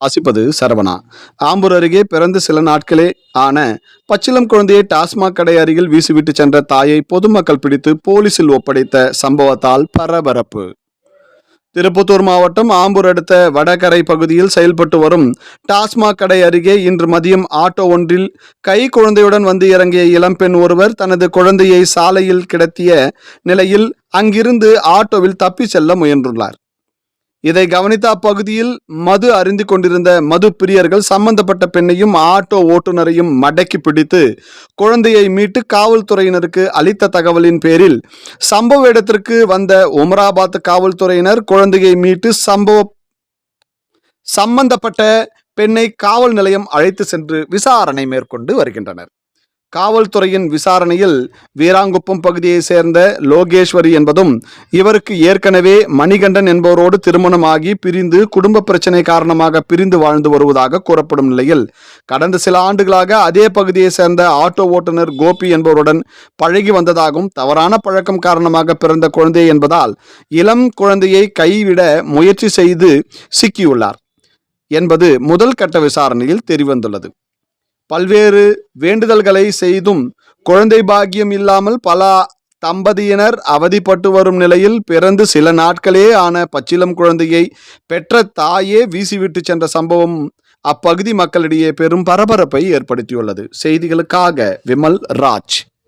வாசிப்பது சரவணா. ஆம்பூர் அருகே பிறந்து சில நாட்களே ஆன பச்சிளம் குழந்தையை டாஸ்மாக் கடை அருகில் வீசிவிட்டு சென்ற தாயை பொதுமக்கள் பிடித்து போலீசில் ஒப்படைத்த சம்பவத்தால் பரபரப்பு. திருப்பத்தூர் மாவட்டம் ஆம்பூர் அடுத்த வடகரை பகுதியில் செயல்பட்டு வரும் டாஸ்மாக் கடை அருகே இன்று மதியம் ஆட்டோ ஒன்றில் கை குழந்தையுடன் வந்து இறங்கிய இளம்பெண் ஒருவர் தனது குழந்தையை சாலையில் கிடத்திய நிலையில் அங்கிருந்து ஆட்டோவில் தப்பி செல்ல முயன்றுள்ளார். இதை கவனித்த அப்பகுதியில் மது அருந்திக் கொண்டிருந்த மது பிரியர்கள் சம்பந்தப்பட்ட பெண்ணையும் ஆட்டோ ஓட்டுநரையும் மடக்கி பிடித்து குழந்தையை மீட்டு காவல்துறையினருக்கு அளித்த தகவலின் பேரில் சம்பவ இடத்திற்கு வந்த உமராபாத் காவல்துறையினர் குழந்தையை மீட்டு சம்பந்தப்பட்ட பெண்ணை காவல் நிலையம் அழைத்து சென்று விசாரணை மேற்கொண்டு வருகின்றனர். காவல்துறையின் விசாரணையில் வீராங்குப்பம் பகுதியை சேர்ந்த லோகேஸ்வரி என்பதும் இவருக்கு ஏற்கனவே மணிகண்டன் என்பவரோடு திருமணமாகி பிரிந்து குடும்ப பிரச்சனை காரணமாக பிரிந்து வாழ்ந்து வருவதாக கூறப்படும் நிலையில் கடந்த சில ஆண்டுகளாக அதே பகுதியை சேர்ந்த ஆட்டோ ஓட்டுநர் கோபி என்பவருடன் பழகி வந்ததாகவும் தவறான பழக்கம் காரணமாக பிறந்த குழந்தை என்பதால் இளம் குழந்தையை கைவிட முயற்சி செய்து சிக்கியுள்ளார் என்பது முதல் கட்ட விசாரணையில் தெரியவந்துள்ளது. பல்வேறு வேண்டுதல்களை செய்தும் குழந்தை பாக்கியம் இல்லாமல் பல தம்பதியினர் அவதிப்பட்டு வரும் நிலையில் பிறந்து சில நாட்களே ஆன பச்சிளம் குழந்தையை பெற்ற தாயே வீசிவிட்டு சென்ற சம்பவம் அப்பகுதி மக்களிடையே பெரும் பரபரப்பை ஏற்படுத்தியுள்ளது. செய்திகளுக்காக விமல் ராஜ்.